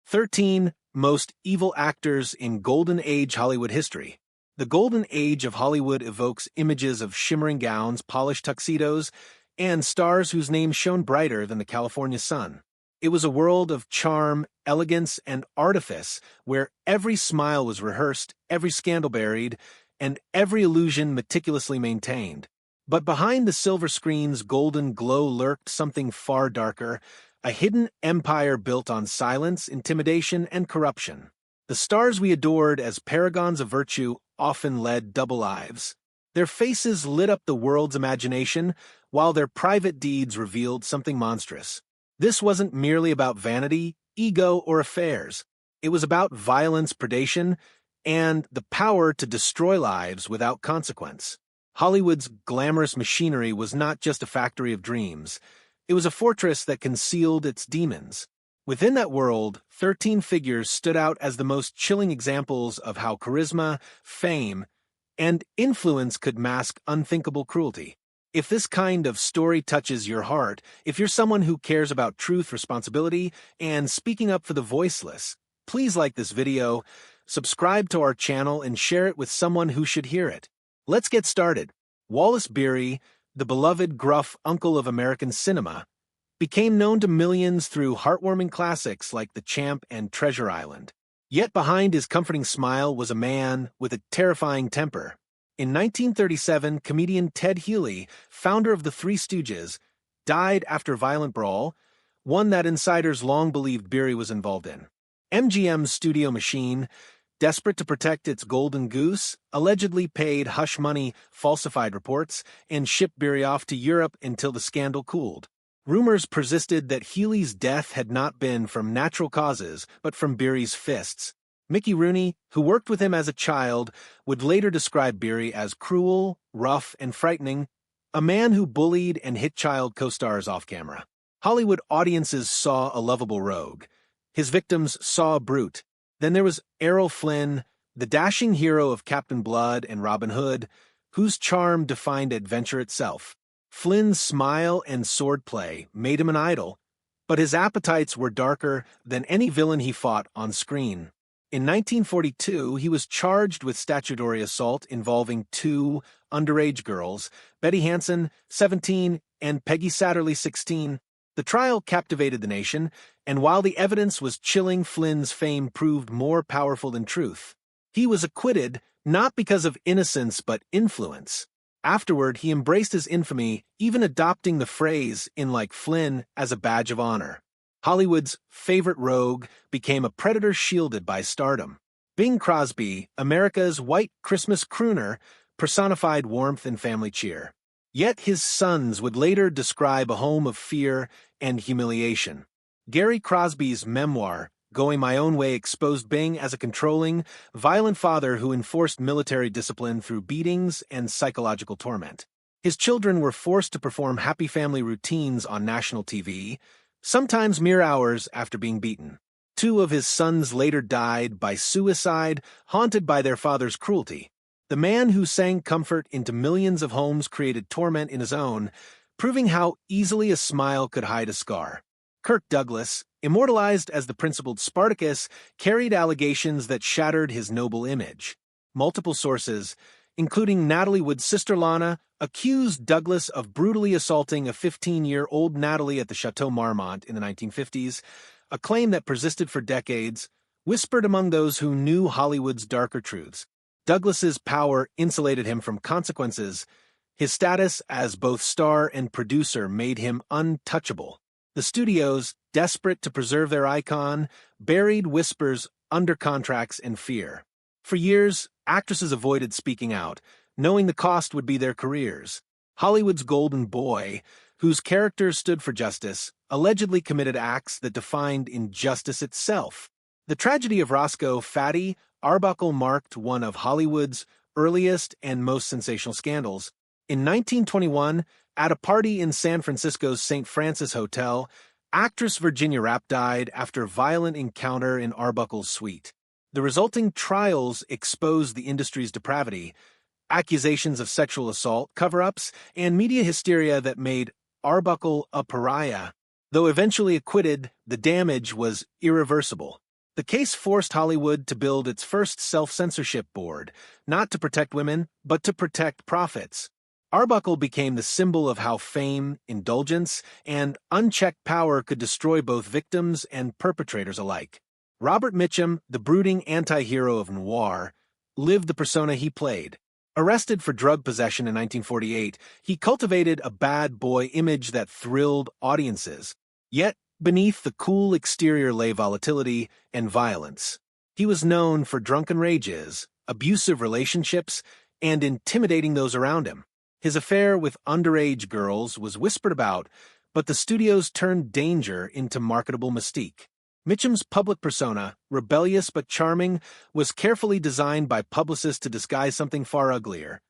13 Most Evil Actors in Golden Age Hollywood History. The Golden Age of Hollywood evokes images of shimmering gowns, polished tuxedos, and stars whose names shone brighter than the California sun. It was a world of charm, elegance, and artifice where every smile was rehearsed, every scandal buried, and every illusion meticulously maintained. But behind the silver screen's golden glow lurked something far darker, a hidden empire built on silence, intimidation, and corruption. The stars we adored as paragons of virtue often led double lives. Their faces lit up the world's imagination, while their private deeds revealed something monstrous. This wasn't merely about vanity, ego, or affairs. It was about violence, predation, and the power to destroy lives without consequence. Hollywood's glamorous machinery was not just a factory of dreams. It was a fortress that concealed its demons. Within that world, 13 figures stood out as the most chilling examples of how charisma, fame, and influence could mask unthinkable cruelty. If this kind of story touches your heart, if you're someone who cares about truth, responsibility, and speaking up for the voiceless, please like this video, subscribe to our channel, and share it with someone who should hear it. Let's get started. Wallace Beery, the beloved gruff uncle of American cinema, became known to millions through heartwarming classics like The Champ and Treasure Island. Yet behind his comforting smile was a man with a terrifying temper. In 1937, comedian Ted Healy, founder of the Three Stooges, died after a violent brawl, one that insiders long believed Beery was involved in. MGM's studio machine, desperate to protect its golden goose, allegedly paid hush money, falsified reports, and shipped Beery off to Europe until the scandal cooled. Rumors persisted that Healy's death had not been from natural causes, but from Beery's fists. Mickey Rooney, who worked with him as a child, would later describe Beery as cruel, rough, and frightening, a man who bullied and hit child co-stars off-camera. Hollywood audiences saw a lovable rogue. His victims saw a brute. Then there was Errol Flynn, the dashing hero of Captain Blood and Robin Hood, whose charm defined adventure itself. Flynn's smile and swordplay made him an idol, but his appetites were darker than any villain he fought on screen. In 1942, he was charged with statutory assault involving two underage girls, Betty Hansen, 17, and Peggy Satterley, 16. The trial captivated the nation, and while the evidence was chilling, Flynn's fame proved more powerful than truth. He was acquitted not because of innocence but influence. Afterward, he embraced his infamy, even adopting the phrase "in like Flynn" as a badge of honor. Hollywood's favorite rogue became a predator shielded by stardom. Bing Crosby, America's white Christmas crooner, personified warmth and family cheer. Yet his sons would later describe a home of fear and humiliation. Gary Crosby's memoir, Going My Own Way, exposed Bing as a controlling, violent father who enforced military discipline through beatings and psychological torment. His children were forced to perform happy family routines on national TV, sometimes mere hours after being beaten. Two of his sons later died by suicide, haunted by their father's cruelty. The man who sang comfort into millions of homes created torment in his own, proving how easily a smile could hide a scar. Kirk Douglas, immortalized as the principled Spartacus, carried allegations that shattered his noble image. Multiple sources, including Natalie Wood's sister Lana, accused Douglas of brutally assaulting a 15-year-old Natalie at the Chateau Marmont in the 1950s, a claim that persisted for decades, whispered among those who knew Hollywood's darker truths. Douglas's power insulated him from consequences. His status as both star and producer made him untouchable. The studios, desperate to preserve their icon, buried whispers under contracts and fear. For years, actresses avoided speaking out, knowing the cost would be their careers. Hollywood's golden boy, whose character stood for justice, allegedly committed acts that defined injustice itself. The tragedy of Roscoe Fatty Arbuckle marked one of Hollywood's earliest and most sensational scandals. In 1921, at a party in San Francisco's St. Francis Hotel, actress Virginia Rappe died after a violent encounter in Arbuckle's suite. The resulting trials exposed the industry's depravity, accusations of sexual assault, cover-ups, and media hysteria that made Arbuckle a pariah. Though eventually acquitted, the damage was irreversible. The case forced Hollywood to build its first self-censorship board, not to protect women, but to protect profits. Arbuckle became the symbol of how fame, indulgence, and unchecked power could destroy both victims and perpetrators alike. Robert Mitchum, the brooding anti-hero of noir, lived the persona he played. Arrested for drug possession in 1948, he cultivated a bad boy image that thrilled audiences. Yet, beneath the cool exterior lay volatility and violence. He was known for drunken rages, abusive relationships, and intimidating those around him. His affair with underage girls was whispered about, but the studios turned danger into marketable mystique. Mitchum's public persona, rebellious but charming, was carefully designed by publicists to disguise something far uglier.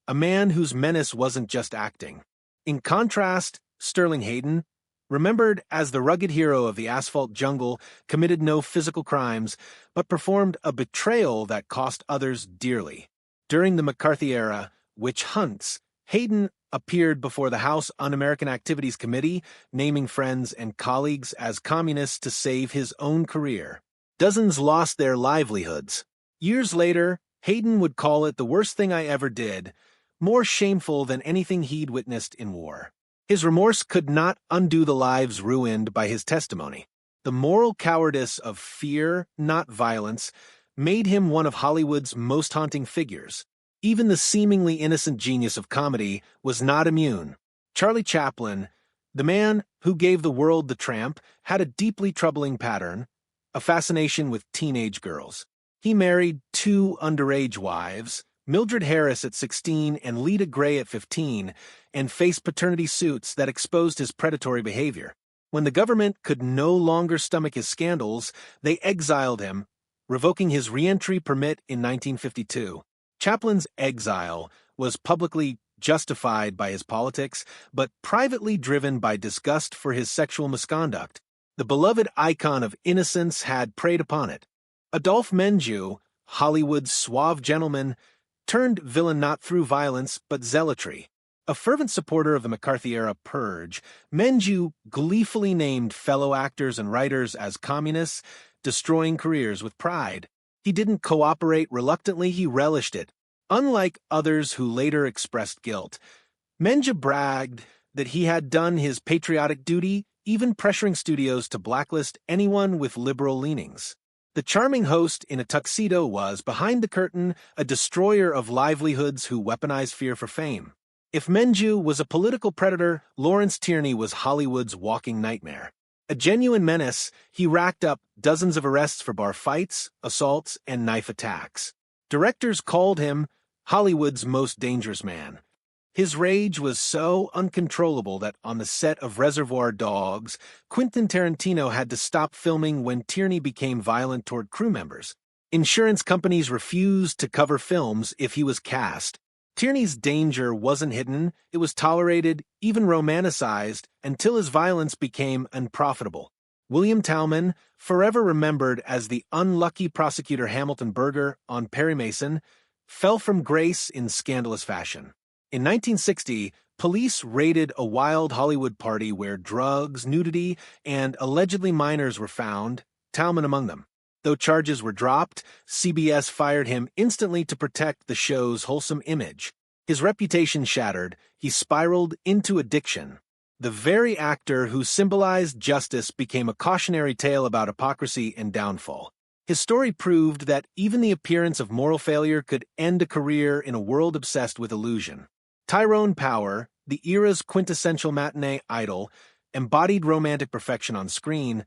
A man whose menace wasn't just acting. In contrast, Sterling Hayden, remembered as the rugged hero of the asphalt jungle, committed no physical crimes, but performed a betrayal that cost others dearly. During the McCarthy era, witch hunts, Hayden appeared before the House Un-American Activities Committee, naming friends and colleagues as communists to save his own career. Dozens lost their livelihoods. Years later, Hayden would call it the worst thing I ever did, more shameful than anything he'd witnessed in war. His remorse could not undo the lives ruined by his testimony. The moral cowardice of fear, not violence, made him one of Hollywood's most haunting figures. Even the seemingly innocent genius of comedy was not immune. Charlie Chaplin, the man who gave the world The Tramp, had a deeply troubling pattern, a fascination with teenage girls. He married 2 underage wives, Mildred Harris at 16 and Lita Gray at 15, and faced paternity suits that exposed his predatory behavior. When the government could no longer stomach his scandals, they exiled him, revoking his re-entry permit in 1952. Chaplin's exile was publicly justified by his politics, but privately driven by disgust for his sexual misconduct. The beloved icon of innocence had preyed upon it. Adolphe Menjou, Hollywood's suave gentleman, turned villain not through violence but zealotry. A fervent supporter of the McCarthy-era purge, Menjou gleefully named fellow actors and writers as communists, destroying careers with pride. He didn't cooperate reluctantly, he relished it. Unlike others who later expressed guilt, Menjou bragged that he had done his patriotic duty, even pressuring studios to blacklist anyone with liberal leanings. The charming host in a tuxedo was, behind the curtain, a destroyer of livelihoods who weaponized fear for fame. If Menjou was a political predator, Lawrence Tierney was Hollywood's walking nightmare. A genuine menace, he racked up dozens of arrests for bar fights, assaults, and knife attacks. Directors called him Hollywood's most dangerous man. His rage was so uncontrollable that on the set of Reservoir Dogs, Quentin Tarantino had to stop filming when Tierney became violent toward crew members. Insurance companies refused to cover films if he was cast. Tierney's danger wasn't hidden, it was tolerated, even romanticized, until his violence became unprofitable. William Talman, forever remembered as the unlucky prosecutor Hamilton Berger on Perry Mason, fell from grace in scandalous fashion. In 1960, police raided a wild Hollywood party where drugs, nudity, and allegedly minors were found, Talman among them. Though charges were dropped, CBS fired him instantly to protect the show's wholesome image. His reputation shattered, he spiraled into addiction. The very actor who symbolized justice became a cautionary tale about hypocrisy and downfall. His story proved that even the appearance of moral failure could end a career in a world obsessed with illusion. Tyrone Power, the era's quintessential matinee idol, embodied romantic perfection on screen,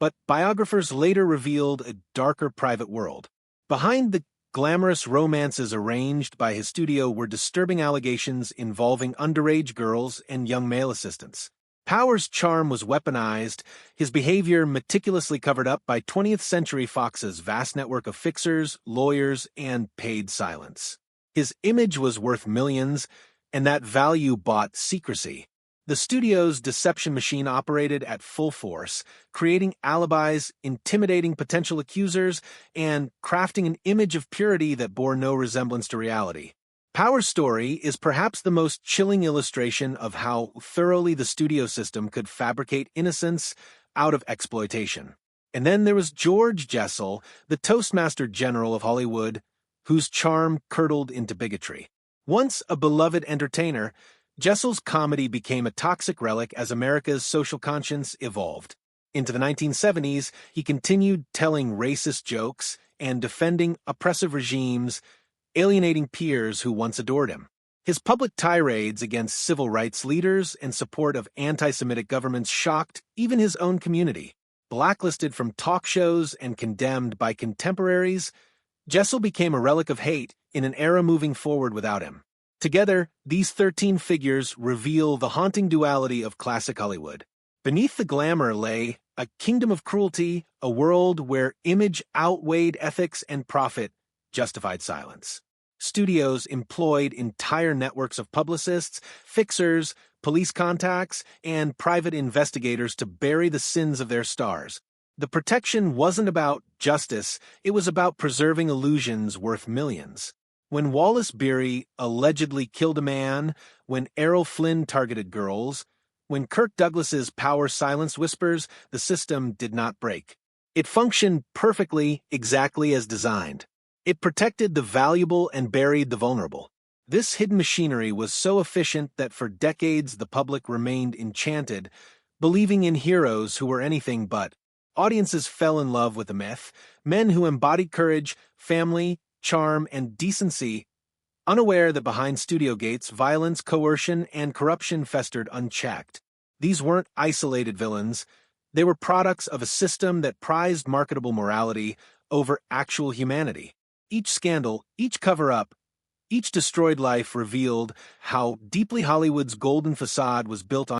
but biographers later revealed a darker private world. Behind the glamorous romances arranged by his studio were disturbing allegations involving underage girls and young male assistants. Power's charm was weaponized, his behavior meticulously covered up by 20th Century Fox's vast network of fixers, lawyers, and paid silence. His image was worth millions, and that value bought secrecy. The studio's deception machine operated at full force, creating alibis, intimidating potential accusers, and crafting an image of purity that bore no resemblance to reality. Power's story is perhaps the most chilling illustration of how thoroughly the studio system could fabricate innocence out of exploitation. And then there was George Jessel, the Toastmaster General of Hollywood, whose charm curdled into bigotry. Once a beloved entertainer, Jessel's comedy became a toxic relic as America's social conscience evolved. Into the 1970s, he continued telling racist jokes and defending oppressive regimes, alienating peers who once adored him. His public tirades against civil rights leaders and support of anti-Semitic governments shocked even his own community. Blacklisted from talk shows and condemned by contemporaries, Jessel became a relic of hate in an era moving forward without him. Together, these 13 figures reveal the haunting duality of classic Hollywood. Beneath the glamour lay a kingdom of cruelty, a world where image outweighed ethics and profit justified silence. Studios employed entire networks of publicists, fixers, police contacts, and private investigators to bury the sins of their stars. The protection wasn't about justice, it was about preserving illusions worth millions. When Wallace Beery allegedly killed a man, when Errol Flynn targeted girls, when Kirk Douglas's power silenced whispers, the system did not break. It functioned perfectly, exactly as designed. It protected the valuable and buried the vulnerable. This hidden machinery was so efficient that for decades the public remained enchanted, believing in heroes who were anything but. Audiences fell in love with the myth, men who embodied courage, family, charm, and decency, unaware that behind studio gates, violence, coercion, and corruption festered unchecked. These weren't isolated villains. They were products of a system that prized marketable morality over actual humanity. Each scandal, each cover-up, each destroyed life revealed how deeply Hollywood's golden facade was built on